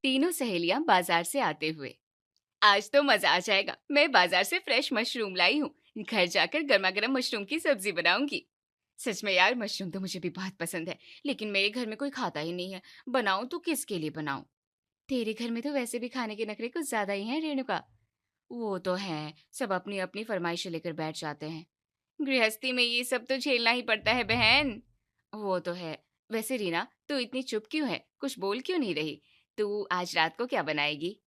तीनों सहेलियां बाजार से आते हुए। आज तो मजा आ जाएगा, मैं बाजार से फ्रेश मशरूम लाई हूँ। घर जाकर गर्मा गर्म मशरूम की सब्जी बनाऊंगी। सच में यार, मशरूम तो मुझे भी बहुत पसंद है, लेकिन मेरे घर में कोई खाता ही नहीं है। बनाऊं तो किसके लिए बनाऊं? तेरे घर में तो वैसे भी खाने के नखरे कुछ ज्यादा ही हैं रेणुका। वो तो है, सब अपनी अपनी फरमाइशें लेकर बैठ जाते हैं। गृहस्थी में ये सब तो झेलना ही पड़ता है बहन। वो तो है। वैसे रीना, तू इतनी चुप क्यों है? कुछ बोल क्यों नहीं रही? तू आज रात को क्या बनाएगी?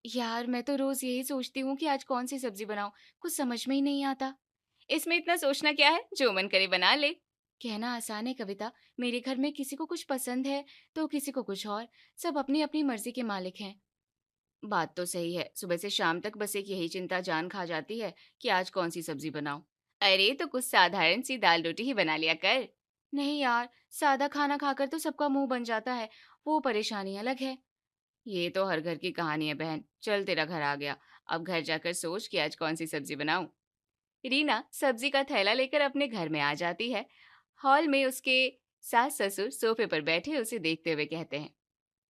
यार, मैं तो रोज यही सोचती हूँ कि आज कौन सी सब्जी बनाऊं। कुछ समझ में ही नहीं आता। इसमें इतना सोचना क्या है, जो मन करे बना ले। कहना आसान है कविता। मेरे घर में किसी को कुछ पसंद है तो किसी को कुछ और। सब अपनी अपनी मर्जी के मालिक हैं। बात तो सही है, सुबह से शाम तक बस एक यही चिंता जान खा जाती है कि आज कौन सी सब्जी बनाऊं। अरे तो कुछ साधारण सी दाल रोटी ही बना लिया कर। नहीं यार, सादा खाना खाकर तो सबका मुंह बन जाता है। वो परेशानी अलग है। ये तो हर घर की कहानी है बहन। चल, तेरा घर आ गया। अब घर जाकर सोच कि आज कौन सी सब्जी बनाऊं। रीना सब्जी का थैला लेकर अपने घर में आ जाती है। हॉल में उसके सास ससुर सोफे पर बैठे उसे देखते हुए कहते हैं,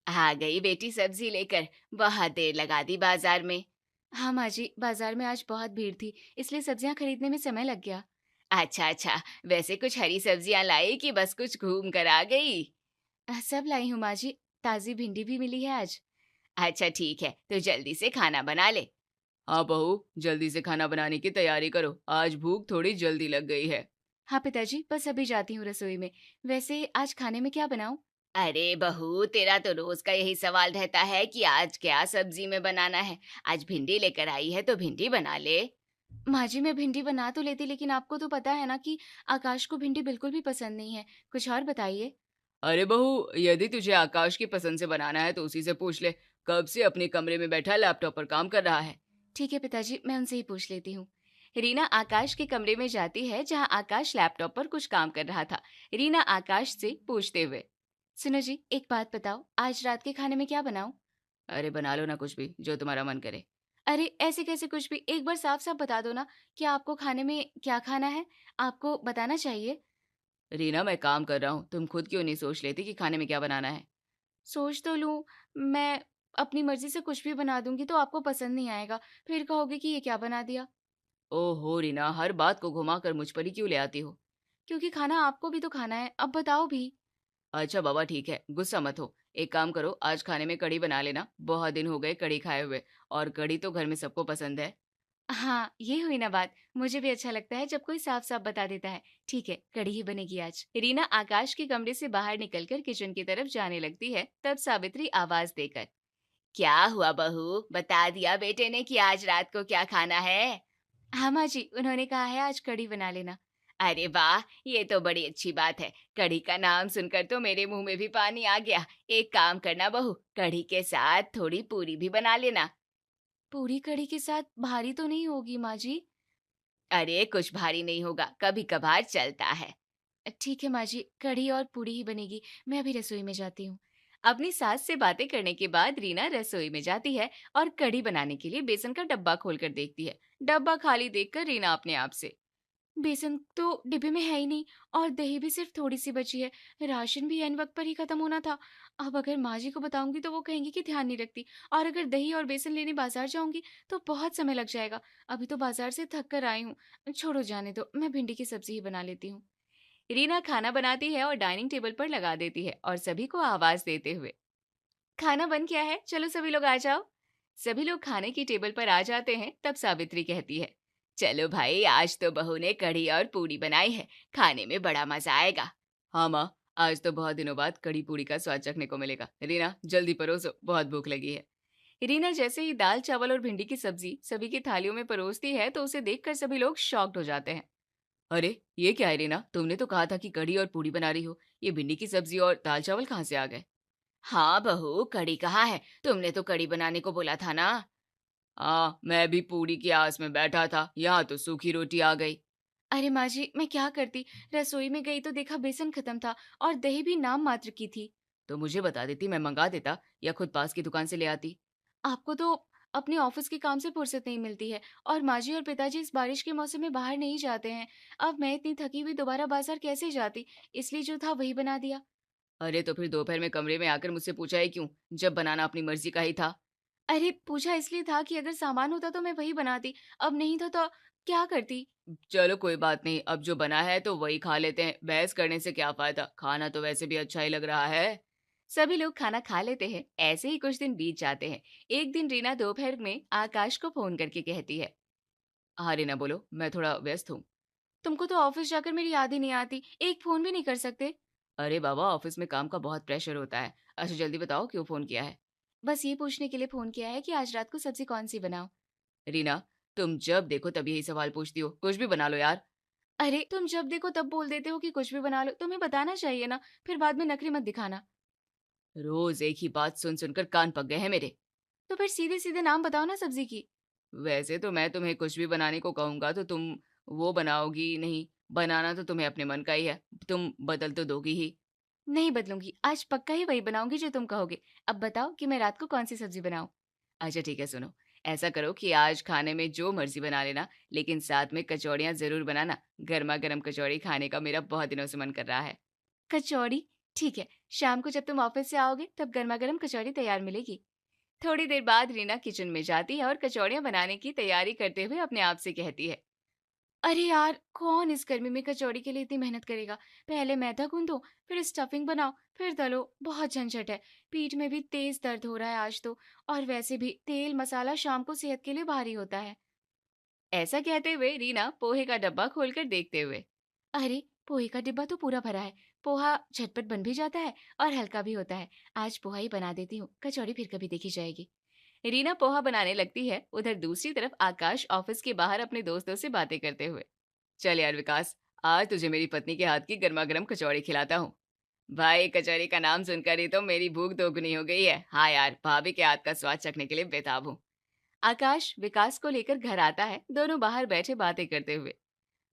आ गई बेटी सब्जी लेकर। बहुत देर लगा दी बाजार में। हाँ माँ जी, बाजार में आज बहुत भीड़ थी, इसलिए सब्जियां खरीदने में समय लग गया। अच्छा अच्छा, वैसे कुछ हरी सब्जियां लाई कि बस कुछ घूम कर आ गई? सब लाई हूँ माँ जी। ताजी भिंडी भी मिली है आज। अच्छा ठीक है, तो जल्दी से खाना बना ले। हाँ बहू, जल्दी से खाना बनाने की तैयारी करो, आज भूख थोड़ी जल्दी लग गई है। हाँ पिताजी, बस अभी जाती हूँ रसोई में। वैसे आज खाने में क्या बनाऊं? अरे बहू, तेरा तो रोज का यही सवाल रहता है कि आज क्या सब्जी में बनाना है। आज भिंडी लेकर आई है तो भिंडी बना ले। माँ जी, मैं भिंडी बना तो लेती, लेकिन आपको तो पता है ना कि आकाश को भिंडी बिल्कुल भी पसंद नहीं है। कुछ और बताइए। अरे बहू, यदि तुझे आकाश की पसंद से बनाना है तो उसी से पूछ ले। कब से अपने कमरे में बैठा लैपटॉप पर काम कर रहा है। ठीक है पिताजी, मैं उनसे ही पूछ लेती हूँ। रीना आकाश के कमरे में जाती है जहाँ आकाश लैपटॉप पर कुछ काम कर रहा था। रीना आकाश से पूछते हुए, सुनो जी, एक बात बताओ, आज रात के खाने में क्या बनाऊं? अरे बना लो ना कुछ भी, जो तुम्हारा मन करे। अरे ऐसे कैसे कुछ भी, एक बार साफ साफ बता दो ना कि आपको खाने में क्या खाना है। आपको बताना चाहिए। रीना, मैं काम कर रहा हूँ, तुम खुद क्यों नहीं सोच लेती कि खाने में क्या बनाना है? सोच तो लूँ। मैं अपनी मर्जी से कुछ भी बना दूंगी तो आपको पसंद नहीं आएगा। फिर कहोगे कि ये क्या बना दिया। ओहो रीना, हर बात को घुमा कर मुझ पर ही क्यों ले आती हो? क्योंकि खाना आपको भी तो खाना है, अब बताओ भी। अच्छा बाबा ठीक है, गुस्सा मत हो। एक काम करो, आज खाने में कढ़ी बना लेना, बहुत दिन हो गए कढ़ी खाए हुए। और कढ़ी तो घर में सबको पसंद है। हाँ, ये हुई ना बात। मुझे भी अच्छा लगता है जब कोई साफ साफ बता देता है। ठीक है, कढ़ी ही बनेगी आज। रीना आकाश के कमरे से बाहर निकलकर किचन की तरफ जाने लगती है, तब सावित्री आवाज देकर, क्या हुआ बहू, बता दिया बेटे ने कि आज रात को क्या खाना है? हाँ माँ जी, उन्होंने कहा है आज कढ़ी बना लेना। अरे वाह, ये तो बड़ी अच्छी बात है। कढ़ी का नाम सुनकर तो मेरे मुंह में भी पानी आ गया। एक काम करना बहू, कढ़ी के साथ थोड़ी पूरी भी बना लेना। पूरी कढ़ी के साथ भारी तो नहीं होगी माँ जी? अरे कुछ भारी नहीं होगा, कभी कभार चलता है। ठीक है माँ जी, कढ़ी और पूरी ही बनेगी। मैं अभी रसोई में जाती हूँ। अपनी सास से बातें करने के बाद रीना रसोई में जाती है और कढ़ी बनाने के लिए बेसन का डब्बा खोलकर देखती है। डब्बा खाली देखकर रीना अपने आप से, बेसन तो डिब्बे में है ही नहीं, और दही भी सिर्फ थोड़ी सी बची है। राशन भी एन वक्त पर ही खत्म होना था। अब अगर माँ जी को बताऊंगी तो वो कहेंगी कि ध्यान नहीं रखती, और अगर दही और बेसन लेने बाजार जाऊंगी तो बहुत समय लग जाएगा। अभी तो बाजार से थक कर आई हूँ। छोड़ो, जाने दो, मैं भिंडी की सब्जी ही बना लेती हूँ। रीना खाना बनाती है और डाइनिंग टेबल पर लगा देती है और सभी को आवाज देते हुए, खाना बन गया है, चलो सभी लोग आ जाओ। सभी लोग खाने की टेबल पर आ जाते हैं, तब सावित्री कहती है, चलो भाई, आज तो बहू ने कढ़ी और पूरी बनाई है, खाने में बड़ा मजा आएगा। हाँ माँ, आज तो बहुत दिनों बाद कढ़ी पूरी का स्वाद चखने को मिलेगा। रीना जल्दी परोसो, बहुत भूख लगी है। रीना जैसे ही दाल चावल और भिंडी की सब्जी सभी की थालियों में परोसती है तो उसे देखकर सभी लोग शॉक्ड हो जाते हैं। अरे ये क्या है रीना, तुमने तो कहा था कि कढ़ी और पूरी बना रही हो, ये भिंडी की सब्जी और दाल चावल कहाँ से आ गए? हाँ बहू, कढ़ी कहाँ है? तुमने तो कढ़ी बनाने को बोला था ना। हाँ, मैं भी पूरी की आस में बैठा था, यहाँ तो सूखी रोटी आ गई। अरे माँ जी, मैं क्या करती। रसोई में गई तो देखा बेसन खत्म था और दही भी नाम मात्र की थी। तो मुझे बता देती, मैं मंगा देता या खुद पास की दुकान से ले आती। आपको तो अपने ऑफिस के काम से फुर्सत नहीं मिलती है, और माँ जी और पिताजी इस बारिश के मौसम में बाहर नहीं जाते हैं। अब मैं इतनी थकी हुई दोबारा बाजार कैसे जाती, इसलिए जो था वही बना दिया। अरे तो फिर दोपहर में कमरे में आकर मुझसे पूछा ही क्यों, जब बनाना अपनी मर्जी का ही था? अरे पूछा इसलिए था कि अगर सामान होता तो मैं वही बनाती, अब नहीं था तो क्या करती? चलो कोई बात नहीं, अब जो बना है तो वही खा लेते हैं, बहस करने से क्या फायदा, खाना तो वैसे भी अच्छा ही लग रहा है। सभी लोग खाना खा लेते हैं। ऐसे ही कुछ दिन बीत जाते हैं। एक दिन रीना दोपहर में आकाश को फोन करके कहती है, हाँ रीना बोलो, मैं थोड़ा व्यस्त हूँ। तुमको तो ऑफिस जाकर मेरी याद ही नहीं आती, एक फोन भी नहीं कर सकते? अरे बाबा, ऑफिस में काम का बहुत प्रेशर होता है। अच्छा जल्दी बताओ क्यों फोन किया है? बस ये पूछने के लिए फोन किया है कि आज रात को सब्जी कौन सी बनाऊं। रीना, तुम जब देखो तब यही सवाल पूछती हो, कुछ भी बना लो यार। अरे तुम जब देखो तब बोल देते हो कि कुछ भी बना लो, तुम्हें बताना चाहिए ना, फिर बाद में नखरे मत दिखाना। रोज एक ही बात सुन सुनकर कान पक गए हैं मेरे। तो फिर सीधे सीधे नाम बताओ ना सब्जी की। वैसे तो मैं तुम्हें कुछ भी बनाने को कहूंगा तो तुम वो बनाओगी नहीं, बनाना तो तुम्हें अपने मन का ही है, तुम बदल तो दोगी ही। नहीं बदलूंगी, आज पक्का ही वही बनाऊंगी जो तुम कहोगे। अब बताओ कि मैं रात को कौन सी सब्जी बनाऊं। अच्छा ठीक है सुनो, ऐसा करो कि आज खाने में जो मर्जी बना लेना, लेकिन साथ में कचौड़ियाँ जरूर बनाना। गर्मा गर्म कचौड़ी खाने का मेरा बहुत दिनों से मन कर रहा है। कचौड़ी? ठीक है, शाम को जब तुम ऑफिस से आओगे तब गर्मा गर्म कचौड़ी तैयार मिलेगी। थोड़ी देर बाद रीना किचन में जाती है और कचौड़ियाँ बनाने की तैयारी करते हुए अपने आप से कहती है, अरे यार कौन इस गर्मी में कचौड़ी के लिए इतनी मेहनत करेगा। पहले मैदा गूंदो, फिर स्टफिंग बनाओ, फिर तलो, बहुत झंझट है। पीठ में भी तेज दर्द हो रहा है आज तो। और वैसे भी तेल मसाला शाम को सेहत के लिए भारी होता है। ऐसा कहते हुए रीना पोहे का डब्बा खोलकर देखते हुए, अरे पोहे का डिब्बा तो पूरा भरा है। पोहा झटपट बन भी जाता है और हल्का भी होता है। आज पोहा ही बना देती हूँ, कचौड़ी फिर कभी देखी जाएगी। रीना पोहा बनाने लगती है। उधर दूसरी तरफ आकाश ऑफिस के बाहर अपने दोस्तों से बातें करते हुए, चल यार विकास, आज तुझे मेरी पत्नी के हाथ की गर्मा गर्म कचौड़ी खिलाता हूँ। भाई कचौड़ी का नाम सुनकर ही तो मेरी भूख दोगुनी हो गई है। हाँ यार, भाभी के हाथ का स्वाद चखने के लिए बेताब हूँ। आकाश विकास को लेकर घर आता है। दोनों बाहर बैठे बातें करते हुए,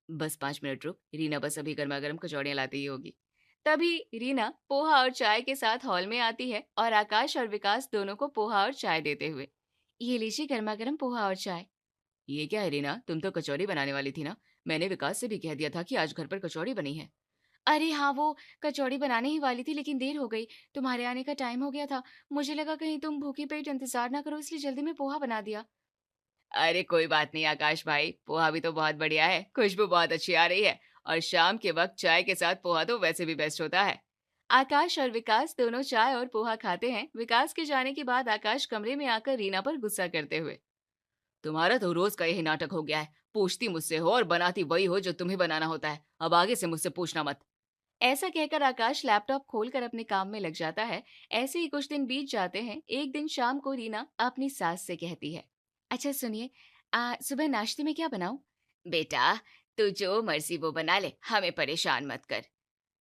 बस 5 मिनट रुक, रीना बस अभी गर्मा गर्म कचौड़ियाँ लाती ही होगी। तभी रीना पोहा और चाय के साथ हॉल में आती है और आकाश और विकास दोनों को पोहा और चाय देते हुए, ये लीजिए गर्मा गर्म पोहा और चाय। ये क्या है रीना, तुम तो कचौड़ी बनाने वाली थी ना? मैंने विकास से भी कह दिया था कि आज घर पर कचौड़ी बनी है। अरे हाँ, वो कचौड़ी बनाने ही वाली थी लेकिन देर हो गई। तुम्हारे आने का टाइम हो गया था। मुझे लगा कहीं तुम भूखे पेट इंतजार ना करो, इसलिए जल्दी में पोहा बना दिया। अरे कोई बात नहीं आकाश भाई, पोहा भी तो बहुत बढ़िया है, खुशबू बहुत अच्छी आ रही है। और शाम के वक्त चाय के साथ पोहा तो वैसे भी बेस्ट होता है। आकाश और विकास दोनों चाय और पोहा खाते हैं। विकास के जाने के बाद आकाश कमरे में आकर रीना पर गुस्सा करते हुए, तुम्हारा तो रोज का यही नाटक हो गया है। पूछती मुझसे हो और बनाती वही हो जो तुम्हें बनाना होता है। अब आगे से मुझसे पूछना मत। ऐसा कहकर आकाश लैपटॉप खोलकर अपने काम में लग जाता है। ऐसे ही कुछ दिन बीत जाते हैं। एक दिन शाम को रीना अपनी सास से कहती है, अच्छा सुनिए, सुबह नाश्ते में क्या बनाऊं? बेटा, तू जो मर्जी वो बना ले, हमें परेशान मत कर।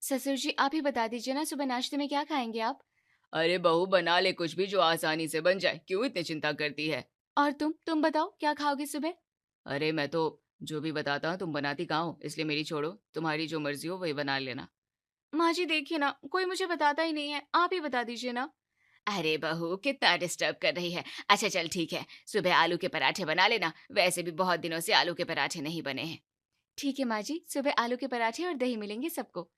ससुर जी आप ही बता दीजिए ना, सुबह नाश्ते में क्या खाएंगे आप? अरे बहू, बना ले कुछ भी जो आसानी से बन जाए, क्यों इतनी चिंता करती है? और तुम बताओ क्या खाओगे सुबह? अरे मैं तो जो भी बताता हूँ तुम बनाती कहाँ हो, इसलिए मेरी छोड़ो, तुम्हारी जो मर्जी हो वही बना लेना। माँ जी देखिए ना, कोई मुझे बताता ही नहीं है, आप ही बता दीजिए ना। अरे बहू, कितना डिस्टर्ब कर रही है। अच्छा चल ठीक है, सुबह आलू के पराठे बना लेना, वैसे भी बहुत दिनों से आलू के पराठे नहीं बने हैं। ठीक है माँ जी, सुबह आलू के पराठे और दही मिलेंगे सबको।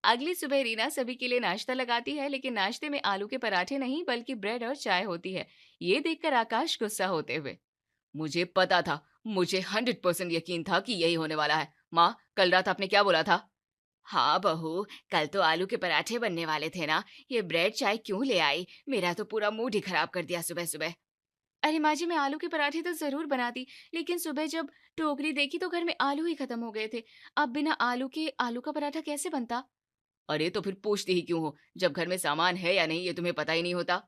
अगली सुबह रीना सभी के लिए नाश्ता लगाती है, लेकिन नाश्ते में आलू के पराठे नहीं बल्कि ब्रेड और चाय होती है। ये देखकर आकाश गुस्सा होते हुए, मुझे पता था, मुझे 100% यकीन था कि यही होने वाला है। माँ, कल रात आपने क्या बोला था? हाँ बहू, कल तो आलू के पराठे बनने वाले थे ना, ये ब्रेड चाय क्यों ले आई? मेरा तो पूरा मूड ही खराब कर दिया सुबह सुबह। अरे माँ जी, मैं आलू के पराठे तो जरूर बनाती, लेकिन सुबह जब टोकरी देखी तो घर में आलू ही खत्म हो गए थे। अब बिना आलू के आलू का पराठा कैसे बनता? अरे तो फिर पूछती ही क्यों हो, जब घर में सामान है या नहीं ये तुम्हें पता ही नहीं होता?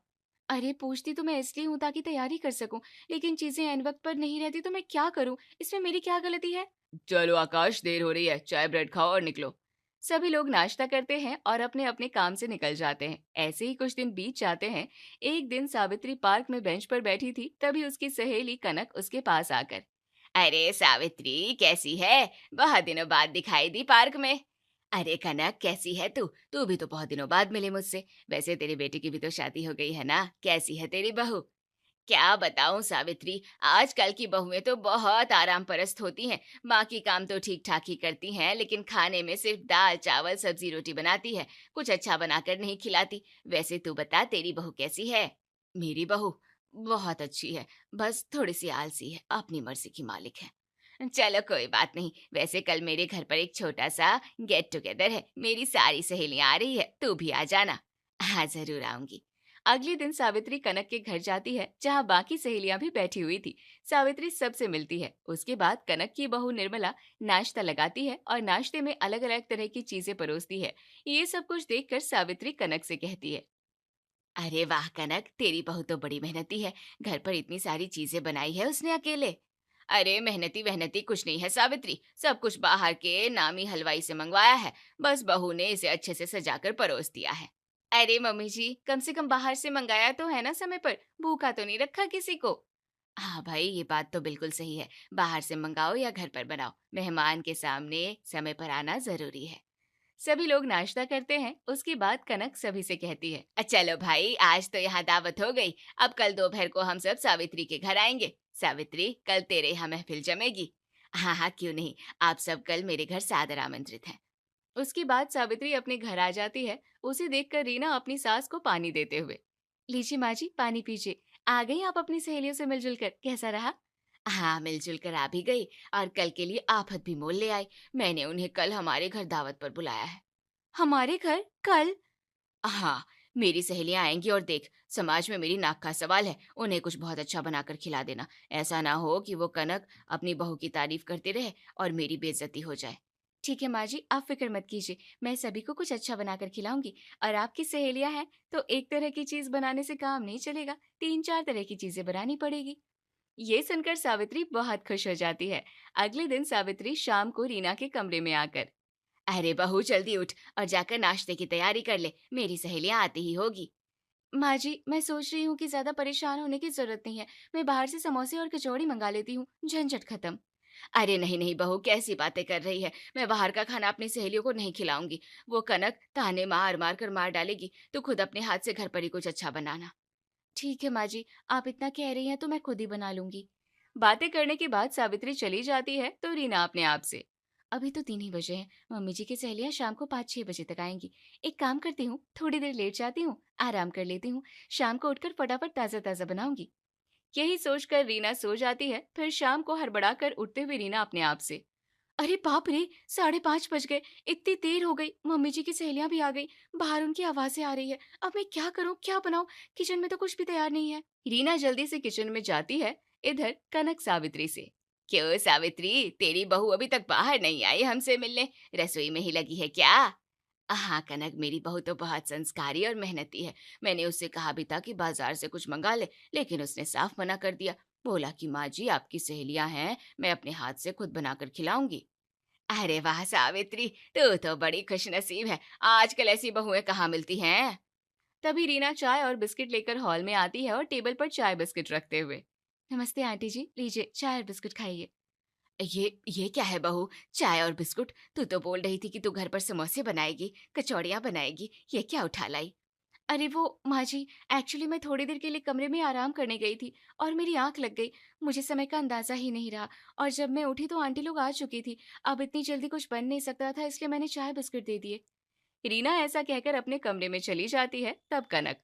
अरे पूछती तो मैं इसलिए हूँ ताकि तैयारी कर सकूं, लेकिन चीजें ऐन वक्त पर नहीं रहती तो मैं क्या करूं? इसमें मेरी क्या गलती है? चलो आकाश, देर हो रही है, चाय ब्रेड खाओ और निकलो। सभी लोग नाश्ता करते हैं और अपने अपने काम से निकल जाते हैं। ऐसे ही कुछ दिन बीत जाते हैं। एक दिन सावित्री पार्क में बेंच पर बैठी थी, तभी उसकी सहेली कनक उसके पास आकर, अरे सावित्री कैसी है, बहुत दिनों बाद दिखाई दी पार्क में। अरे कनक कैसी है तू, तू भी तो बहुत दिनों बाद मिली मुझसे। वैसे तेरे बेटे की भी तो शादी हो गई है ना, कैसी है तेरी बहू? क्या बताऊं सावित्री, आजकल की बहुएं तो बहुत आराम परस्त होती हैं। बाकी काम तो ठीक ठाक ही करती हैं, लेकिन खाने में सिर्फ दाल चावल सब्जी रोटी बनाती है। कुछ अच्छा बनाकर नहीं खिलाती। वैसे तू बता, तेरी बहू कैसी है? मेरी बहू बहुत अच्छी है, बस थोड़ी सी आलसी है, अपनी मर्जी की मालिक है। चलो कोई बात नहीं। वैसे कल मेरे घर पर एक छोटा सा गेट टुगेदर है, मेरी सारी सहेलियां आ रही है, तू भी आ जाना। हाँ जरूर आऊंगी। अगले दिन सावित्री कनक के घर जाती है, जहाँ बाकी सहेलियां भी बैठी हुई थी। सावित्री सबसे मिलती है। उसके बाद कनक की बहू निर्मला नाश्ता लगाती है और नाश्ते में अलग अलग तरह की चीजें परोसती है। ये सब कुछ देखकर सावित्री कनक से कहती है, अरे वाह कनक, तेरी बहू तो बड़ी मेहनती है। घर पर इतनी सारी चीजें बनाई है उसने अकेले। अरे मेहनती वहनती कुछ नहीं है सावित्री, सब कुछ बाहर के नामी हलवाई से मंगवाया है। बस बहू ने इसे अच्छे से सजाकर परोस दिया है। अरे मम्मी जी, कम से कम बाहर से मंगाया तो है ना समय पर, भूखा तो नहीं रखा किसी को। हाँ भाई, ये बात तो बिल्कुल सही है। बाहर से मंगाओ या घर पर बनाओ, मेहमान के सामने समय पर आना जरूरी है। सभी लोग नाश्ता करते हैं। उसके बाद कनक सभी से कहती है, चलो भाई, आज तो यहाँ दावत हो गई। अब कल दोपहर को हम सब सावित्री के घर आएंगे। सावित्री, कल तेरे यहाँ महफिल जमेगी। हाँ हाँ, क्यों नहीं। आप सब कल मेरे घर सादर आमंत्रित हैं। उसके बाद सावित्री अपने घर आ जाती है। उसे देखकर रीना अपनी सास को पानी देते हुए, लीजिए माँ जी, पानी पीजिए। आ गई आप अपनी सहेलियों से मिलजुल कर, कैसा रहा? हाँ, मिलजुल कर आ भी गई और कल के लिए आफत भी मोल ले आई। मैंने उन्हें कल हमारे घर दावत पर बुलाया है। हमारे घर कल? हाँ, मेरी सहेलियां आएंगी और देख, समाज में मेरी नाक का सवाल है। उन्हें कुछ बहुत अच्छा बनाकर खिला देना। ऐसा ना हो कि वो कनक अपनी बहू की तारीफ करते रहे और मेरी बेइज्जती हो जाए। ठीक है माँ जी, आप फिक्र मत कीजिए, मैं सभी को कुछ अच्छा बनाकर खिलाऊंगी। और आपकी सहेलियां हैं तो एक तरह की चीज बनाने से काम नहीं चलेगा, 3-4 तरह की चीजें बनानी पड़ेगी। ये सुनकर सावित्री बहुत खुश हो जाती है। अगले दिन सावित्री शाम को रीना के कमरे में आकर, अरे बहू जल्दी उठ और जाकर नाश्ते की तैयारी कर ले, मेरी सहेलियां आती ही होगी। माँ जी, मैं सोच रही हूँ कि ज्यादा परेशान होने की जरूरत नहीं है, मैं बाहर से समोसे और कचौड़ी मंगा लेती हूँ, झंझट खत्म। अरे नहीं नहीं बहू, कैसी बातें कर रही है। मैं बाहर का खाना अपनी सहेलियों को नहीं खिलाऊंगी। वो कनक ताने मार मार कर मार डालेगी। तो खुद अपने हाथ से घर पर ही कुछ अच्छा बनाना। ठीक है माँ जी, आप इतना कह रही हैं तो मैं खुद ही बना लूंगी। बातें करने के बाद सावित्री चली जाती है तो रीना अपने आप से, अभी तो 3 ही बजे हैं, मम्मी जी की सहेलियां शाम को 5-6 बजे तक आएंगी। एक काम करती हूँ, थोड़ी देर लेट जाती हूँ, आराम कर लेती हूँ। शाम को उठकर फटाफट ताजा ताजा बनाऊंगी। यही सोचकर रीना सो जाती है। फिर शाम को हड़बड़ा कर उठते हुए रीना अपने आप से, अरे बाप रे, 5:30 बज गए, इतनी देर हो गई, मम्मी जी की सहेलियां भी आ गई, बाहर उनकी आवाजें आ रही है। अब मैं क्या करूं, क्या बनाऊं? किचन में तो कुछ भी तैयार नहीं है। रीना जल्दी से किचन में जाती है। इधर कनक सावित्री से, क्यों सावित्री, तेरी बहू अभी तक बाहर नहीं आई हमसे मिलने? रसोई में ही लगी है क्या? हाँ कनक, मेरी बहू तो बहुत संस्कारी और मेहनती है। मैंने उससे कहा भी था कि बाजार से कुछ मंगा ले, लेकिन उसने साफ मना कर दिया। बोला कि माँ जी, आपकी सहेलियां हैं, मैं अपने हाथ से खुद बनाकर खिलाऊंगी। अरे वाह सावित्री, तू तो बड़ी खुशनसीब है। आजकल ऐसी बहुएं कहाँ मिलती हैं। तभी रीना चाय और बिस्किट लेकर हॉल में आती है और टेबल पर चाय बिस्किट रखते हुए, नमस्ते आंटी जी, लीजिए चाय और बिस्कुट खाइए। ये क्या है बहू, चाय और बिस्कुट? तू तो बोल रही थी कि तू घर पर समोसे बनाएगी, कचौड़ियाँ बनाएगी, ये क्या उठा लाई? अरे वो माँ जी, एक्चुअली मैं थोड़ी देर के लिए कमरे में आराम करने गई थी और मेरी आंख लग गई। मुझे समय का अंदाजा ही नहीं रहा और जब मैं उठी तो आंटी लोग आ चुकी थी। अब इतनी जल्दी कुछ बन नहीं सकता था, इसलिए मैंने चाय बिस्कुट दे दिए। रीना ऐसा कहकर अपने कमरे में चली जाती है। तब कनक,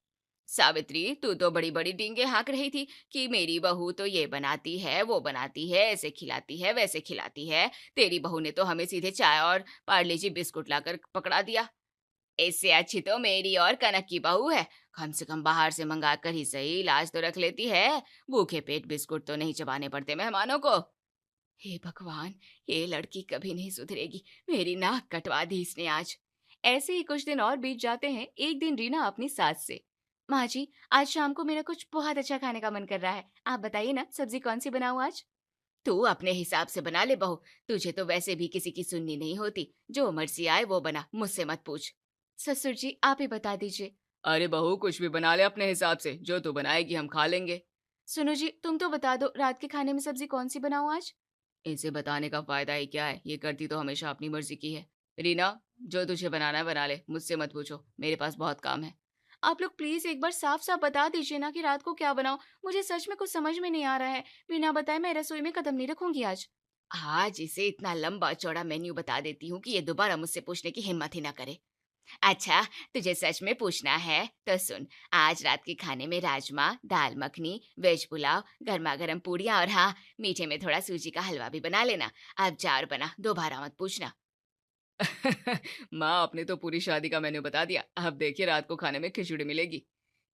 सावित्री, तू तो बड़ी बड़ी डींगे हाँक रही थी कि मेरी बहू तो ये बनाती है, वो बनाती है, ऐसे खिलाती है, वैसे खिलाती है। तेरी बहू ने तो हमें सीधे चाय और पार्ले जी बिस्कुट लाकर पकड़ा दिया। इससे अच्छी तो मेरी और कनक की बहू है। कम से कम बाहर से मंगा कर ही सही लाज तो रख लेती है। भूखे पेट बिस्कुट तो नहीं चबाने पड़ते मेहमानों को। हे भगवान, ये लड़की कभी नहीं सुधरेगी। मेरी नाक कटवा दी इसने आज। ऐसे ही कुछ दिन और बीत जाते हैं। एक दिन रीना अपनी सास से, माँ जी, आज शाम को मेरा कुछ बहुत अच्छा खाने का मन कर रहा है, आप बताइए ना सब्जी कौन सी बनाऊं आज? तू अपने हिसाब से बना ले बहू, तुझे तो वैसे भी किसी की सुननी नहीं होती। जो मर्जी आए वो बना, मुझसे मत पूछ। ससुर जी, आप ही बता दीजिए। अरे बहू, कुछ भी बना ले अपने हिसाब से, जो तू बनाएगी हम खा लेंगे। सुनो जी, तुम तो बता दो, रात के खाने में सब्जी कौन सी बनाऊं आज? इसे बताने का फायदा ही क्या है, ये करती तो हमेशा अपनी मर्जी की है। रीना, जो तुझे बनाना है बना ले, मुझसे मत पूछो, मेरे पास बहुत काम है। आप लोग प्लीज एक बार साफ साफ बता दीजिए ना कि रात को क्या बनाऊं। मुझे सच में कुछ समझ में नहीं आ रहा है। बिना बताए मैं रसोई में कदम नहीं रखूंगी आज। आज इसे इतना लंबा चौड़ा मेन्यू बता देती हूँ कि ये दोबारा मुझसे पूछने की हिम्मत ही ना करे। अच्छा, तुझे सच में पूछना है तो सुन। आज रात के खाने में राजमा, दाल मखनी, वेज पुलाव, गर्मा गर्म पूड़ियाँ और हाँ, मीठे में थोड़ा सूजी का हलवा भी बना लेना। अब जा और बना, दोबारा मत पूछना। माँ, आपने तो पूरी शादी का मेन्यू बता दिया। अब देखिए रात को खाने में खिचड़ी मिलेगी।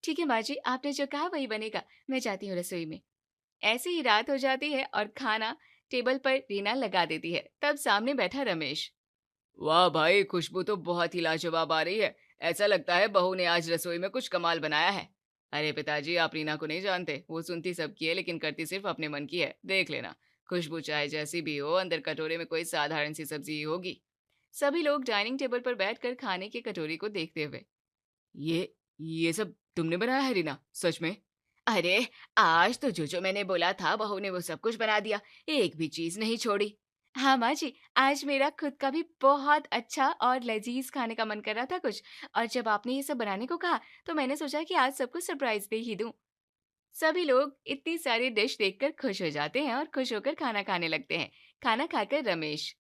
ठीक है माँ जी, आपने जो कहा वही बनेगा। मैं जाती हूँ रसोई में। ऐसे ही रात हो जाती है और खाना टेबल पर रीना लगा देती है। तब सामने बैठा रमेश। वाह भाई, खुशबू तो बहुत ही लाजवाब आ रही है। ऐसा लगता है बहू ने आज रसोई में कुछ कमाल बनाया है। अरे पिताजी, आप रीना को नहीं जानते। वो सुनती सबकी है लेकिन करती सिर्फ अपने मन की है। देख लेना, खुशबू चाहे जैसी भी हो, अंदर कटोरे में कोई साधारण सी सब्जी ही होगी। सभी लोग डाइनिंग टेबल पर बैठकर खाने की कटोरी को देखते हुए, ये सब तुमने बनाया है रीना, सच में? अरे, आज तो जो जो मैंने बोला था बहू ने वो सब कुछ बना दिया। एक भी चीज नहीं छोड़ी। हाँ माँ जी, आज मेरा खुद का भी बहुत अच्छा और लजीज खाने का मन कर रहा था कुछ। और जब आपने ये सब बनाने को कहा तो मैंने सोचा कि आज सबको सरप्राइज दे ही दूं। सभी लोग इतनी सारी डिश देखकर खुश हो जाते हैं और खुश होकर खाना खाने लगते हैं। खाना खाकर रमेश,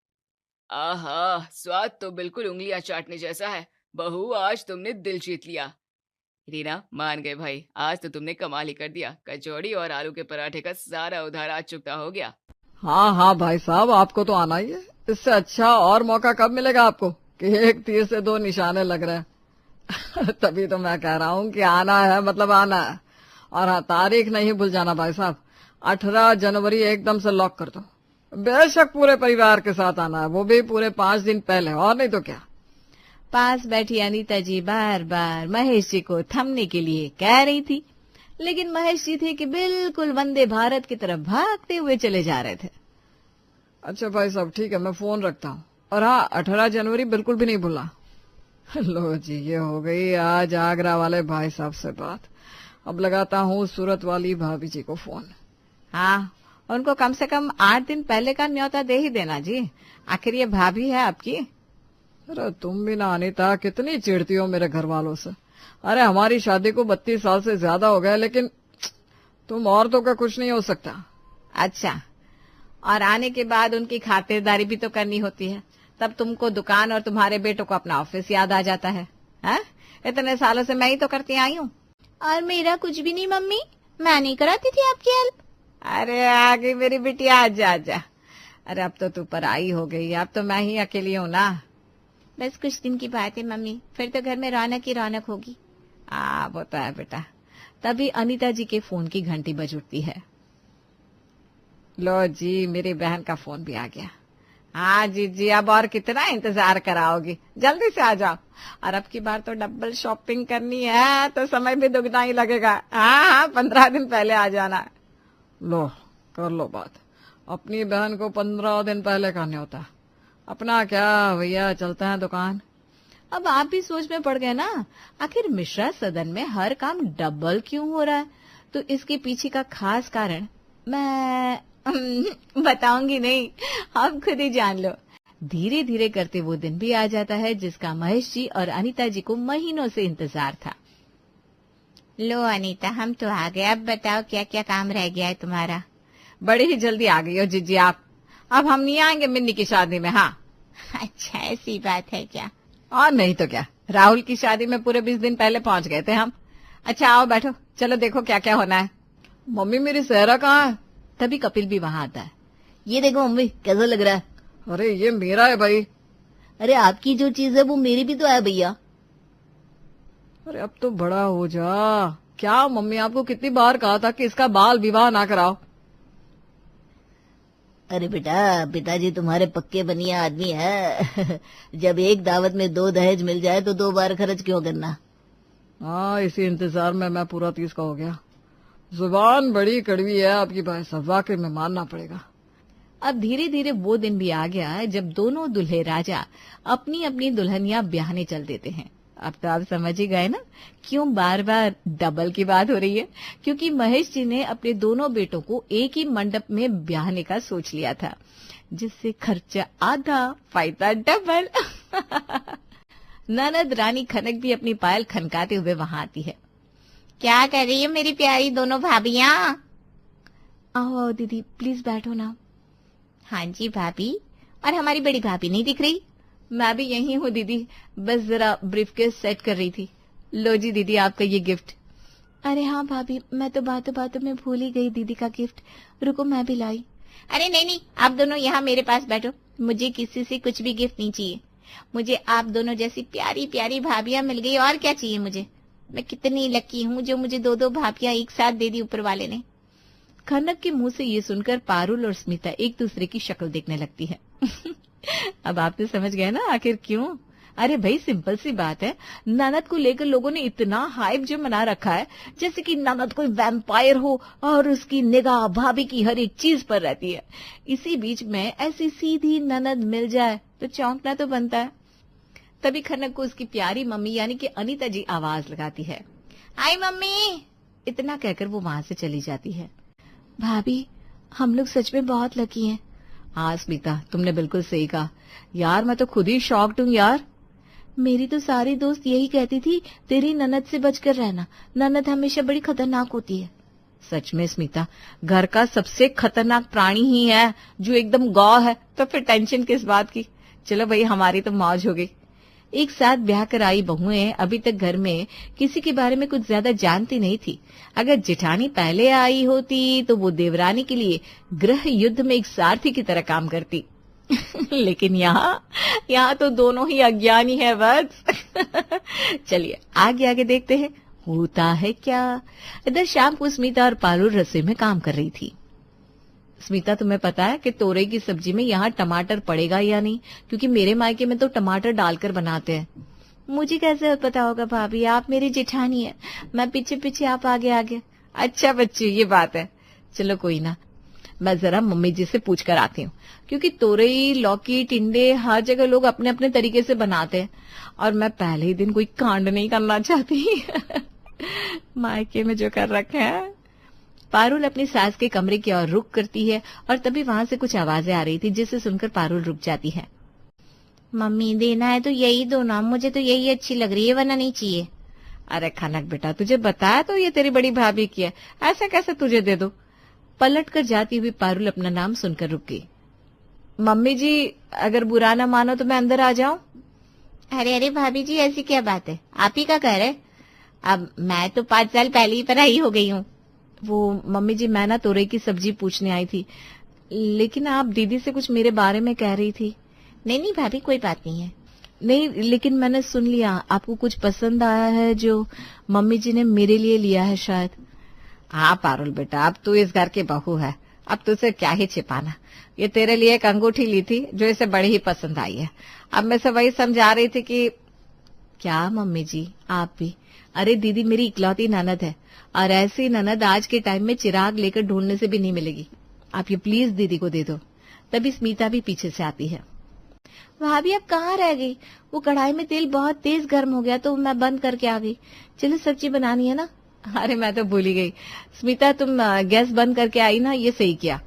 आहा, स्वाद तो बिल्कुल उंगलियां चाटने जैसा है। बहू, आज तुमने दिल जीत लिया। रीना, मान गए भाई, आज तो तुमने कमाल ही कर दिया। कचौड़ी और आलू के पराठे का सारा उधार आज चुकता हो गया। हाँ हाँ भाई साहब, आपको तो आना ही है। इससे अच्छा और मौका कब मिलेगा आपको कि एक तीर से दो निशाने लग रहे हैं। तभी तो मैं कह रहा हूँ कि आना है मतलब आना है। और हाँ, तारीख नहीं भूल जाना भाई साहब। 18 जनवरी एकदम से लॉक कर दो। बेशक पूरे परिवार के साथ आना है, वो भी पूरे 5 दिन पहले, और नहीं तो क्या। पास बैठी अनीता जी बार बार महेश जी को थमने के लिए कह रही थी, लेकिन महेश जी थे कि बिल्कुल वंदे भारत की तरफ भागते हुए चले जा रहे थे। अच्छा भाई साहब, ठीक है, मैं फोन रखता हूँ। और हाँ, 18 जनवरी बिल्कुल भी नहीं भूलना। लो जी, ये हो गई आज आगरा वाले भाई साहब से बात। अब लगाता हूँ सूरत वाली भाभी जी को फोन। हाँ, उनको कम से कम 8 दिन पहले का न्योता दे ही देना जी। आखिर ये भाभी है आपकी। अरे तुम भी ना अनीता, कितनी चिढ़ती हो मेरे घर वालों से। अरे हमारी शादी को 32 साल से ज्यादा हो गए, लेकिन तुम औरतों का कुछ नहीं हो सकता। अच्छा, और आने के बाद उनकी खातिरदारी भी तो करनी होती है। तब तुमको दुकान और तुम्हारे बेटों को अपना ऑफिस याद आ जाता है। हा? इतने सालों से मैं ही तो करती आई हूँ। और मेरा कुछ भी नहीं मम्मी, मैं नहीं कराती थी आपकी हेल्प। अरे आ गई मेरी बिटिया, आजा आजा। अरे अब तो तू पराई हो गई, अब तो मैं ही अकेली हूँ ना। बस कुछ दिन की बात है मम्मी, फिर तो घर में रौनक ही रौनक होगी। वो तो है बेटा। तभी अनीता जी के फोन की घंटी बज उठती है। लो जी, मेरी बहन का फोन भी आ गया। हाँ जी जी, अब और कितना इंतजार कराओगी, जल्दी से आ जाओ। और अब की बार तो डबल शॉपिंग करनी है, तो समय भी दुगना ही लगेगा। हाँ हाँ, 15 दिन पहले आ जाना। लो, कर लो बात। अपनी बहन को 15 दिन पहले कहने होता। अपना क्या भैया, चलते हैं दुकान। अब आप भी सोच में पड़ गए ना, आखिर मिश्रा सदन में हर काम डबल क्यों हो रहा है। तो इसके पीछे का खास कारण मैं बताऊंगी नहीं, आप खुद ही जान लो। धीरे धीरे करते वो दिन भी आ जाता है जिसका महेश जी और अनीता जी को महीनों से इंतजार था। लो अनीता, हम तो आ गए। अब बताओ क्या क्या काम रह गया है तुम्हारा। बड़ी ही जल्दी आ गई हो जीजी आप। अब हम नहीं आएंगे मिन्नी की शादी में। हाँ, अच्छा ऐसी बात है क्या। और नहीं तो क्या, राहुल की शादी में पूरे 20 दिन पहले पहुंच गए थे हम। अच्छा आओ बैठो, चलो देखो क्या क्या होना है। मम्मी, मेरी सहरा कहाँ है। तभी कपिल भी वहां आता है। ये देखो मम्मी, कैसा लग रहा है। अरे ये मेरा है भाई। अरे आपकी जो चीज है वो मेरी भी तो है भैया। अरे अब तो बड़ा हो जा। क्या मम्मी, आपको कितनी बार कहा था कि इसका बाल विवाह ना कराओ। अरे बेटा, पिताजी तुम्हारे पक्के बनिया आदमी है। जब एक दावत में 2 दहेज मिल जाए तो 2 बार खर्च क्यों करना। हाँ, इसी इंतजार में मैं पूरा 30 का हो गया। जुबान बड़ी कड़वी है आपकी भाई साहब, वाकई में मानना पड़ेगा। अब धीरे धीरे वो दिन भी आ गया जब दोनों दुल्हे राजा अपनी अपनी दुल्हनियां ब्याहने चल देते हैं। अब तो आप समझ ही गए ना क्यों बार बार डबल की बात हो रही है। क्योंकि महेश जी ने अपने दोनों बेटों को एक ही मंडप में ब्याहने का सोच लिया था, जिससे खर्चा आधा फायदा डबल। ननद रानी खनक भी अपनी पायल खनकाते हुए वहां आती है। क्या कर रही है मेरी प्यारी दोनों भाभियां? आओ दीदी, प्लीज बैठो ना। हाँ जी भाभी, और हमारी बड़ी भाभी नहीं दिख रही? मैं भी यही हूँ दीदी, बस जरा ब्रीफकेस सेट कर रही थी। लो जी दीदी, आपका ये गिफ्ट। अरे हाँ भाभी, मैं तो बातों बातों में भूल ही गई दीदी का गिफ्ट। रुको मैं भी लाई। अरे नहीं नहीं, आप दोनों यहाँ मेरे पास बैठो। मुझे किसी से कुछ भी गिफ्ट नहीं चाहिए। मुझे आप दोनों जैसी प्यारी प्यारी भाभियां मिल गई, और क्या चाहिए मुझे। मैं कितनी लकी हूँ जो मुझे दो दो भाभियां एक साथ दे दी ऊपर वाले ने। खनक के मुंह से ये सुनकर पारुल और स्मिता एक दूसरे की शक्ल देखने लगती है। अब आप तो समझ गए ना आखिर क्यों। अरे भाई, सिंपल सी बात है, ननद को लेकर लोगों ने इतना हाइप जो मना रखा है, जैसे कि ननद कोई वैम्पायर हो और उसकी निगाह भाभी की हर एक चीज पर रहती है। इसी बीच में ऐसी सीधी ननद मिल जाए तो चौंकना तो बनता है। तभी खनक को उसकी प्यारी मम्मी यानी कि अनीता जी आवाज लगाती है, आई मम्मी। इतना कहकर वो वहां से चली जाती है। भाभी, हम लोग सच में बहुत लकी हैं। हाँ स्मिता, तुमने बिल्कुल सही कहा यार, मैं तो खुद ही शॉक्ड हूँ यार। मेरी तो सारी दोस्त यही कहती थी, तेरी ननद से बचकर रहना, ननद हमेशा बड़ी खतरनाक होती है। सच में स्मिता, घर का सबसे खतरनाक प्राणी ही है जो एकदम गौ है, तो फिर टेंशन किस बात की। चलो भाई, हमारी तो मौज हो गई। एक साथ ब्याह कर आई बहुएं अभी तक घर में किसी के बारे में कुछ ज्यादा जानती नहीं थी। अगर जेठानी पहले आई होती तो वो देवरानी के लिए गृह युद्ध में एक सारथी की तरह काम करती। लेकिन यहाँ तो दोनों ही अज्ञानी है बस। चलिए आगे आगे देखते हैं होता है क्या। इधर शाम को स्मिता और पारुल रसोई में काम कर रही थी। स्मिता, तुम्हें पता है कि तोरई की सब्जी में यहाँ टमाटर पड़ेगा या नहीं, क्योंकि मेरे मायके में तो टमाटर डालकर बनाते हैं। मुझे कैसे पता होगा भाभी, आप मेरी जेठानी है, मैं पीछे पीछे आप आगे आगे। अच्छा बच्ची, ये बात है। चलो कोई ना, मैं जरा मम्मी जी से पूछ कर आती हूँ, क्योंकि तोरई लौकी टिंडे हर जगह लोग अपने अपने तरीके से बनाते हैं और मैं पहले ही दिन कोई कांड नहीं करना चाहती। मायके में जो कर रखे हैं। पारुल अपनी सास के कमरे की ओर रुख करती है और तभी वहां से कुछ आवाजें आ रही थी, जिसे सुनकर पारुल रुक जाती है। मम्मी, देना है तो यही दो ना, मुझे तो यही अच्छी लग रही है, वरना नहीं चाहिए। अरे खनक बेटा, तुझे बताया तो ये तेरी बड़ी भाभी की है, ऐसा कैसे तुझे दे दो। पलट कर जाती हुई पारुल अपना नाम सुनकर रुक गई। मम्मी जी, अगर बुरा ना मानो तो मैं अंदर आ जाऊं? अरे अरे भाभी जी, ऐसी क्या बात है, आप ही का घर है। अब मैं तो 5 साल पहले ही पढ़ाई हो गई हूँ। वो मम्मी जी, मैं ना तोरई की सब्जी पूछने आई थी, लेकिन आप दीदी से कुछ मेरे बारे में कह रही थी। नहीं नहीं भाभी, कोई बात नहीं है। नहीं, लेकिन मैंने सुन लिया आपको कुछ पसंद आया है जो मम्मी जी ने मेरे लिए लिया है शायद। हाँ पारुल बेटा, अब तू इस घर की बहू है, अब तुझसे क्या ही छिपाना। ये तेरे लिए एक अंगूठी ली थी जो इसे बड़ी ही पसंद आई है। अब मैं से वही समझा रही थी कि क्या मम्मी जी आप भी। अरे दीदी मेरी इकलौती ननद है और ऐसी ननद आज के टाइम में चिराग लेकर ढूंढने से भी नहीं मिलेगी। आप ये प्लीज दीदी को दे दो। तभी स्मिता भी पीछे से आती है। भाभी अब कहाँ रह गई, वो कढ़ाई में तेल बहुत तेज गर्म हो गया तो मैं बंद करके आ गई। चलो सब्जी बनानी है ना। अरे मैं तो भूल ही गई। स्मिता तुम गैस बंद करके आई ना, ये सही किया।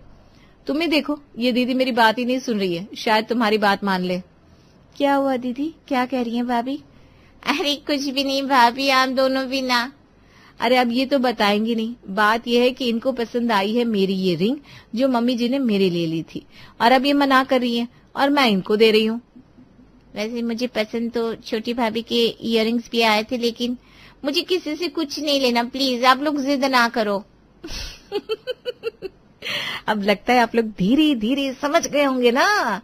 तुम्हें देखो, ये दीदी मेरी बात ही नहीं सुन रही है, शायद तुम्हारी बात मान ले। क्या हुआ दीदी, क्या कह रही है भाभी? अरे कुछ भी नहीं भाभी, आप दोनों भी ना। अरे अब ये तो बताएंगी नहीं। बात यह है कि इनको पसंद आई है मेरी ये रिंग जो मम्मी जी ने मेरे लिए ली थी, और अब ये मना कर रही है और मैं इनको दे रही हूँ। वैसे मुझे पसंद तो छोटी भाभी के इयररिंग्स भी आए थे, लेकिन मुझे किसी से कुछ नहीं लेना, प्लीज आप लोग जिद ना करो। अब लगता है आप लोग धीरे धीरे समझ गए होंगे ना।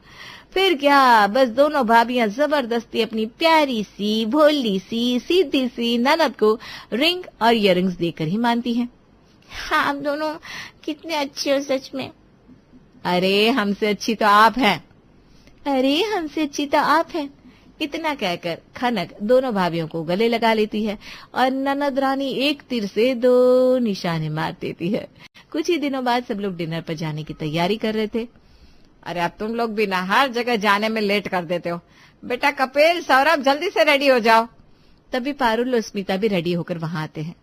फिर क्या, बस दोनों भाभियां जबरदस्ती अपनी प्यारी सी भोली सी सीधी सी ननद को रिंग और इयररिंग्स देकर ही मानती हैं। हाँ, आप दोनों कितने अच्छे हो सच में। अरे हमसे अच्छी तो आप हैं। अरे हमसे अच्छी तो आप हैं। इतना कहकर खनक दोनों भाभियों को गले लगा लेती है और ननद रानी एक तीर से 2 निशाने मार देती है। कुछ ही दिनों बाद सब लोग डिनर पर जाने की तैयारी कर रहे थे। अरे अब तुम लोग भी ना हर जगह जाने में लेट कर देते हो। बेटा कपिल, सौरभ, जल्दी से रेडी हो जाओ। तभी पारुल और स्मिता भी रेडी होकर वहां आते हैं।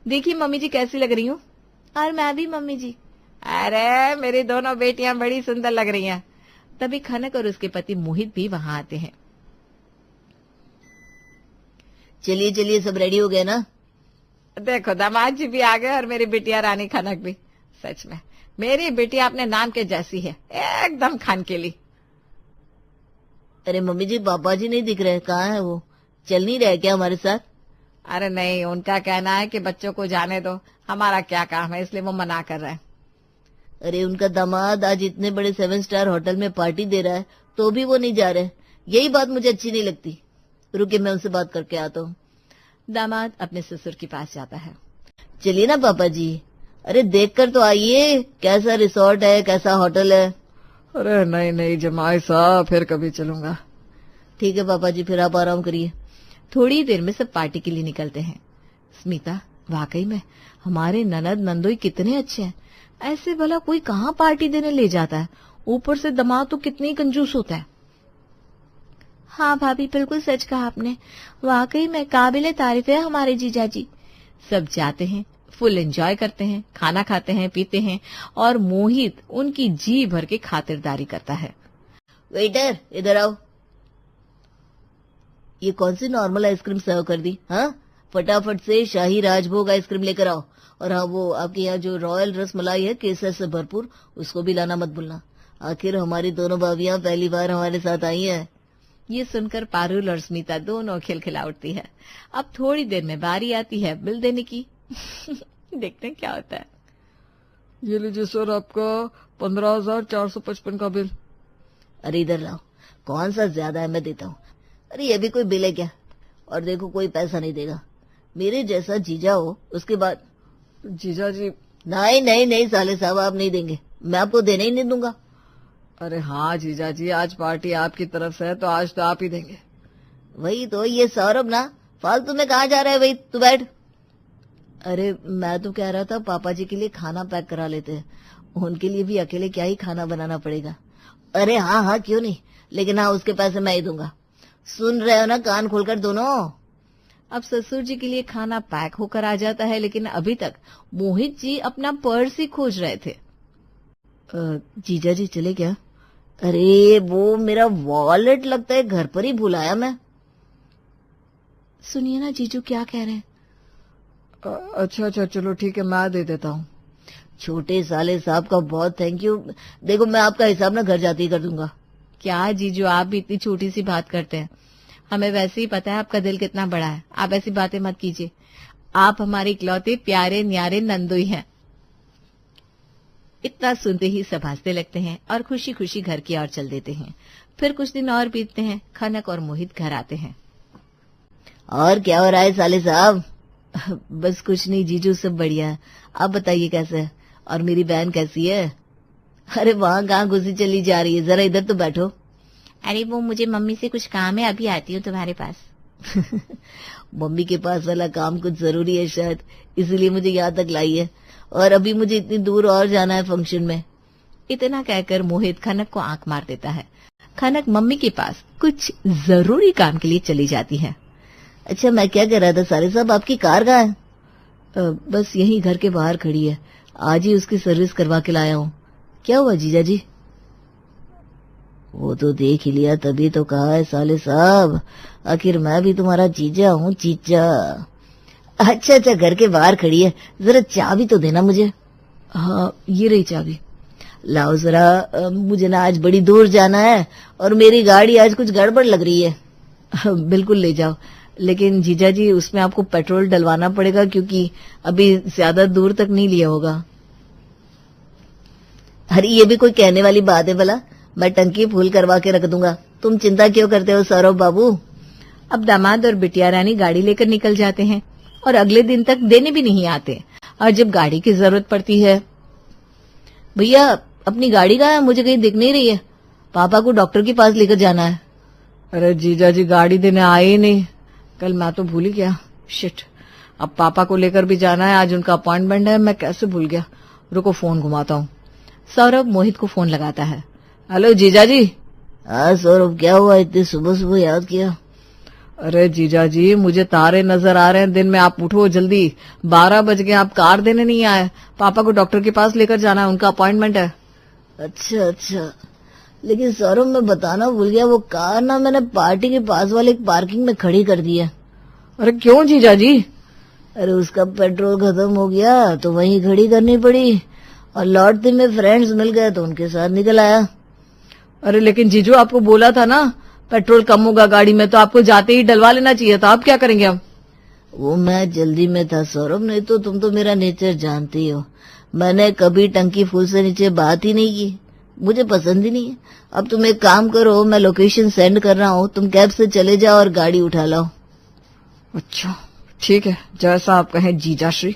देखिए मम्मी जी कैसी लग रही हूँ। और मैं भी मम्मी जी। अरे मेरी दोनों बेटियां बड़ी सुंदर लग रही हैं। तभी खनक और उसके पति मोहित भी वहां आते हैं। चलिए चलिए, सब रेडी हो गए ना? देखो दामाद जी भी आ गए और मेरी बिटिया रानी खनक भी। सच में मेरी बिटिया अपने नाम के जैसी है, एकदम खानकेली। अरे मम्मी जी, पापा जी नहीं दिख रहे, कहाँ है वो? चल नहीं रहे क्या हमारे साथ? अरे नहीं, उनका कहना है कि बच्चों को जाने दो, हमारा क्या काम है, इसलिए वो मना कर रहे हैं। अरे उनका दामाद आज इतने बड़े 7 स्टार होटल में पार्टी दे रहा है, तो भी वो नहीं जा रहे। यही बात मुझे अच्छी नहीं लगती। रुके, मैं उनसे बात करके आता हूँ। दामाद अपने ससुर के पास जाता है। चलिए ना पापा जी, अरे देखकर तो आइए, कैसा रिसोर्ट है, कैसा होटल है। अरे नहीं नहीं जमाई साहब, फिर कभी चलूंगा। ठीक है पापा जी, फिर आप आराम करिए। थोड़ी देर में सब पार्टी के लिए निकलते हैं। स्मिता, वाकई में हमारे ननद नंदोई कितने अच्छे हैं। ऐसे भला कोई कहाँ पार्टी देने ले जाता है, ऊपर से दामाद तो कितनी कंजूस होता है। हाँ भाभी, बिल्कुल सच कहा आपने, वाकई में काबिले तारीफ है हमारे जीजाजी। सब जाते हैं, फुल एंजॉय करते हैं, खाना खाते हैं, पीते हैं, और मोहित उनकी जी भर के खातिरदारी करता है। वेटर, इधर आओ। ये कौन सी नॉर्मल आइसक्रीम सर्व कर दी? हाँ, फटाफट से शाही राजभोग आइसक्रीम लेकर आओ। और हाँ, वो आपके यहाँ जो रॉयल रसमलाई है केसर से भरपूर, उसको भी लाना मत भूलना। आखिर हमारी दोनों भाभियां पहली बार हमारे साथ आई हैं। ये सुनकर पारुल और स्मिता दोनों खिलखिला उठती है। अब थोड़ी देर में बारी आती है बिल देने की। देखते हैं क्या होता है। ये लीजिए सर, आपका 15,455 का बिल। अरे इधर लाओ, कौन सा ज्यादा है, मैं देता हूँ। अरे ये भी कोई बिल है क्या? और देखो, कोई पैसा नहीं देगा। मेरे जैसा जीजा हो, उसके बाद। जीजा जी। नहीं नहीं नहीं साले साहब, आप नहीं देंगे, मैं आपको देने ही नहीं दूंगा। अरे हाँ जीजा जी, आज पार्टी आपकी तरफ से है तो आज तो आप ही देंगे। वही तो, ये सौरभ ना फालतू में कहाँ जा रहा है? भाई तू बैठ। अरे मैं तो कह रहा था पापा जी के लिए खाना पैक करा लेते हैं, उनके लिए भी अकेले क्या ही खाना बनाना पड़ेगा। अरे हाँ हाँ, क्यों नहीं, लेकिन हाँ, उसके पैसे मैं ही दूंगा। सुन रहे हो ना, कान खोलकर दोनों। अब ससुर जी के लिए खाना पैक होकर आ जाता है, लेकिन अभी तक मोहित जी अपना पर्स ही खोज रहे थे। जीजा जी चले क्या? अरे वो मेरा वॉलेट लगता है घर पर ही भुलाया मैं। सुनिए ना जीजू क्या कह रहे हैं। अच्छा अच्छा, चलो ठीक है, मैं दे देता हूँ। छोटे साले साहब का बहुत थैंक यू। देखो, मैं आपका हिसाब ना घर जाते ही कर दूंगा। क्या जीजू, आप भी इतनी छोटी सी बात करते हैं, हमें वैसे ही पता है आपका दिल कितना बड़ा है, आप ऐसी बातें मत कीजिए। आप हमारे इकलौते प्यारे न्यारे नंदोई हैं। इतना सुनते ही सब हंसने लगते हैं और खुशी खुशी घर की ओर चल देते हैं। फिर कुछ दिन और बीतते हैं, खनक और मोहित घर आते हैं। और क्या हो रहा है साले साहब? बस कुछ नहीं जीजू, सब बढ़िया है। आप बताइए कैसे है, और मेरी बहन कैसी है? अरे वहाँ कहाँ घुसी चली जा रही है, जरा इधर तो बैठो। अरे वो मुझे मम्मी से कुछ काम है, अभी आती हूँ तुम्हारे पास। मम्मी के पास वाला काम कुछ जरूरी है शायद, इसलिए मुझे यहाँ तक लाई है, और अभी मुझे इतनी दूर और जाना है फंक्शन में। इतना कहकर मोहित खनक को आंख मार देता है। खनक मम्मी के पास कुछ जरूरी काम के लिए चली जाती है। अच्छा, मैं क्या कह रहा था साले साहब, आपकी कार कहाँ है? बस यही घर के बाहर खड़ी है, आज ही उसकी सर्विस करवा के लाया हूँ। क्या हुआ जीजा जी? वो तो देख ही लिया, तभी तो कहा है साले साहब, आखिर मैं भी तुम्हारा जीजा हूँ, जीजा। अच्छा अच्छा, घर के बाहर खड़ी है, जरा चाबी तो देना मुझे। हाँ, ये रही चाबी। लाओ जरा, मुझे ना आज बड़ी दूर जाना है और मेरी गाड़ी आज कुछ गड़बड़ लग रही है। बिल्कुल ले जाओ, लेकिन जीजा जी उसमें आपको पेट्रोल डलवाना पड़ेगा, क्योंकि अभी ज्यादा दूर तक नहीं लिया होगा। अरे ये भी कोई कहने वाली बात है भला, मैं टंकी फुल करवा के रख दूंगा, तुम चिंता क्यों करते हो सौरभ बाबू। अब दामाद और बिटिया रानी गाड़ी लेकर निकल जाते हैं और अगले दिन तक देने भी नहीं आते। और जब गाड़ी की जरूरत पड़ती है, भैया अपनी गाड़ी कहाँ है, मुझे कहीं दिख नहीं रही है, पापा को डॉक्टर के पास लेकर जाना है। अरे जीजा जी गाड़ी देने आए ही नहीं, कल मैं तो भूल ही गया। शिट, अब पापा को लेकर भी जाना है, आज उनका अपॉइंटमेंट है, मैं कैसे भूल गया। रुको फोन घुमाता हूँ। सौरभ मोहित को फोन लगाता है। हेलो जीजा जी। हाँ सौरभ, क्या हुआ, इतनी सुबह सुबह याद किया? अरे जीजा जी, मुझे तारे नजर आ रहे हैं दिन में, आप उठो जल्दी, 12 बज गए, आप कार देने नहीं आए, पापा को डॉक्टर के पास लेकर जाना है, उनका अपॉइंटमेंट है। अच्छा अच्छा, लेकिन सौरभ मैं बताना भूल गया, वो कार ना मैंने पार्टी के पास वाले एक पार्किंग में खड़ी कर दी है। अरे क्यों जीजा जी? अरे उसका पेट्रोल खत्म हो गया तो वहीं खड़ी करनी पड़ी, और लौटते में फ्रेंड्स मिल गए तो उनके साथ निकल आया। अरे लेकिन जीजू आपको बोला था ना पेट्रोल कम होगा गाड़ी में, तो आपको जाते ही डलवा लेना चाहिए था। आप क्या करेंगे अब? वो मैं जल्दी में था सौरभ, नहीं तो तुम तो मेरा नेचर जानती हो। मैंने कभी टंकी फुल से नीचे बात ही नहीं की, मुझे पसंद ही नहीं है। अब तुम एक काम करो, मैं लोकेशन सेंड कर रहा हूँ, तुम कैब से चले जाओ और गाड़ी उठा लाओ। अच्छा ठीक है, जैसा आप कहें जीजा श्री।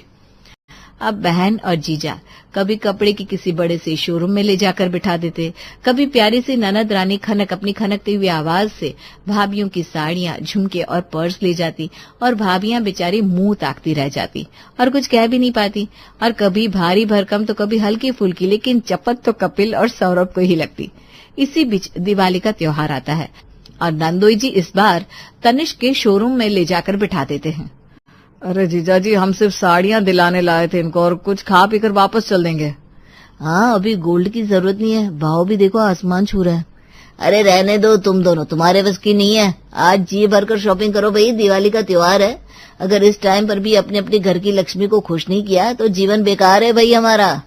अब बहन और जीजा कभी कपड़े की किसी बड़े से शोरूम में ले जाकर बिठा देते, कभी प्यारी सी ननद रानी खनक अपनी खनकती हुई आवाज से भाभियों की साड़ियां, झुमके और पर्स ले जाती, और भाभियां बेचारी मुंह ताकती रह जाती और कुछ कह भी नहीं पाती। और कभी भारी भरकम तो कभी हल्की फुल्की, लेकिन चपत तो कपिल और सौरभ को ही लगती। इसी बीच दिवाली का त्योहार आता है और नंदोई जी इस बार तनिष्क के शोरूम में ले जाकर बिठा देते हैं। अरे जीजा जी, हम सिर्फ साड़ियां दिलाने लाए थे इनको, और कुछ खा पीकर वापस चल देंगे। हाँ, अभी गोल्ड की जरूरत नहीं है, भाव भी देखो आसमान छू रहा है। अरे रहने दो तुम दोनों, तुम्हारे बस की नहीं है। आज जी भरकर शॉपिंग करो भाई, दिवाली का त्योहार है। अगर इस टाइम पर भी अपने अपने घर की लक्ष्मी को खुश नहीं किया तो जीवन बेकार है भाई हमारा।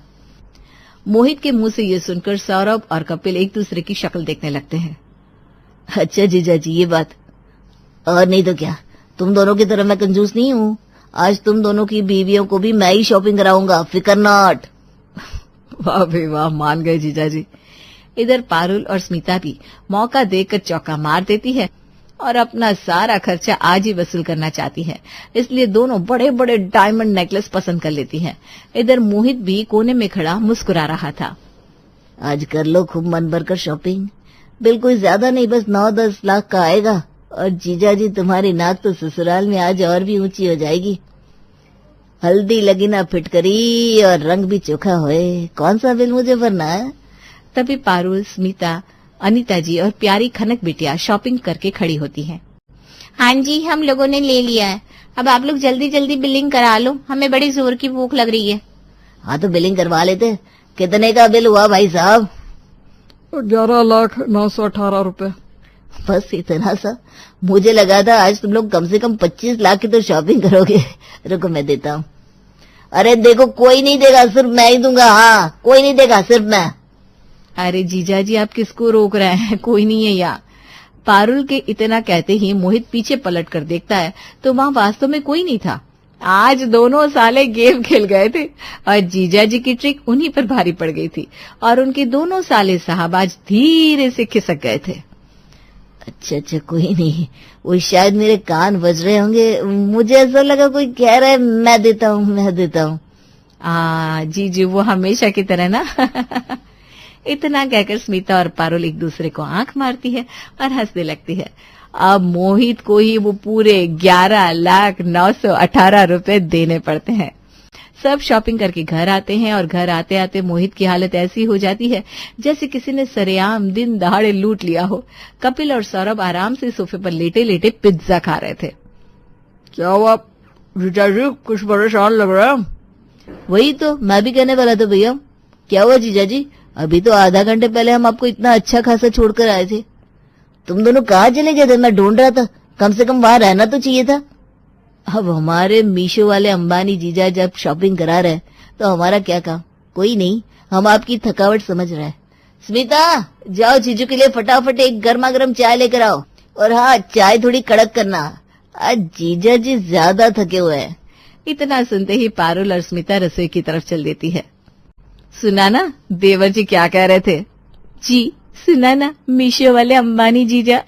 मोहित के मुंह से ये सुनकर सौरभ और कपिल एक दूसरे की शक्ल देखने लगते हैं। अच्छा जीजा जी, ये बात। और नहीं तो क्या, तुम दोनों की तरह मैं कंजूस नहीं हूँ। आज तुम दोनों की बीवियों को भी मैं ही शॉपिंग कराऊंगा, फिकर नॉट। वाह भाई वाह, मान गए जीजा जी। इधर पारुल और स्मिता भी मौका देकर चौका मार देती है और अपना सारा खर्चा आज ही वसूल करना चाहती है, इसलिए दोनों बड़े बड़े डायमंड नेकलेस पसंद कर लेती हैं। इधर मोहित भी कोने में खड़ा मुस्कुरा रहा था। आज कर लो खूब मन भरकर शॉपिंग, बिल्कुल ज्यादा नहीं, बस 9-10 लाख का आएगा। और जीजा जी तुम्हारी नाक तो ससुराल में आज और भी ऊंची हो जाएगी। हल्दी लगी ना फिटकरी और रंग भी चोखा होए, कौन सा बिल मुझे भरना है? तभी पारुल, स्मिता, अनीता जी और प्यारी खनक बिटिया शॉपिंग करके खड़ी होती हैं। हाँ जी, हम लोगों ने ले लिया है, अब आप लोग जल्दी जल्दी बिलिंग करा लो, हमें बड़ी जोर की भूख लग रही है। हाँ तो बिलिंग करवा लेते। कितने का बिल हुआ भाई साहब? 11,918 रुपए। बस इतना सा? मुझे लगा था आज तुम लोग कम से कम 25 लाख की तो शॉपिंग करोगे। रुको मैं देता हूँ। अरे देखो, कोई नहीं देगा, सिर्फ मैं ही दूंगा। हाँ, कोई नहीं देगा, सिर्फ मैं। अरे जीजा जी, आप किसको रोक रहे हैं, कोई नहीं है यहाँ। पारुल के इतना कहते ही मोहित पीछे पलट कर देखता है तो वहाँ वास्तव में कोई नहीं था। आज दोनों साले गेम खेल गए थे और जीजा जी की ट्रिक उन्हीं पर भारी पड़ गई थी और उनके दोनों साले साहब आज धीरे से खिसक गए थे। अच्छा, कोई नहीं, वो शायद मेरे कान बज रहे होंगे। मुझे ऐसा लगा कोई कह रहा है मैं देता हूँ। जी जी, वो हमेशा की तरह ना। इतना कहकर स्मिता और पारुल एक दूसरे को आंख मारती है और हंसने लगती है। अब मोहित को ही वो पूरे 11,918 रुपए देने पड़ते हैं। सब शॉपिंग करके घर आते हैं और घर आते आते मोहित की हालत ऐसी हो जाती है जैसे किसी ने सरेआम दिन दहाड़े लूट लिया हो। कपिल और सौरभ आराम से सोफे पर लेटे लेटे पिज्जा खा रहे थे। क्या हुआ जीजा जी, कुछ परेशान लग रहा है? वही तो मैं भी कहने वाला था भैया। क्या हुआ जीजा जी? अभी तो आधा घंटे पहले हम आपको इतना अच्छा खासा छोड़कर आए थे। तुम दोनों कहाँ चले गए थे? मैं ढूंढ रहा था, कम से कम वहां रहना तो चाहिए था। अब हमारे मीशो वाले अंबानी जीजा जब शॉपिंग करा रहे तो हमारा क्या काम? कोई नहीं, हम आपकी थकावट समझ रहे हैं। स्मिता, जाओ जीजू के लिए फटाफट एक गर्मा गर्म चाय लेकर आओ, और हाँ, चाय थोड़ी कड़क करना, आज जीजा जी ज्यादा थके हुए हैं। इतना सुनते ही पारुल और स्मिता रसोई की तरफ चल देती है। सुना ना देवर जी क्या कह रहे थे? जी सुना ना, मीशो वाले अंबानी जीजा।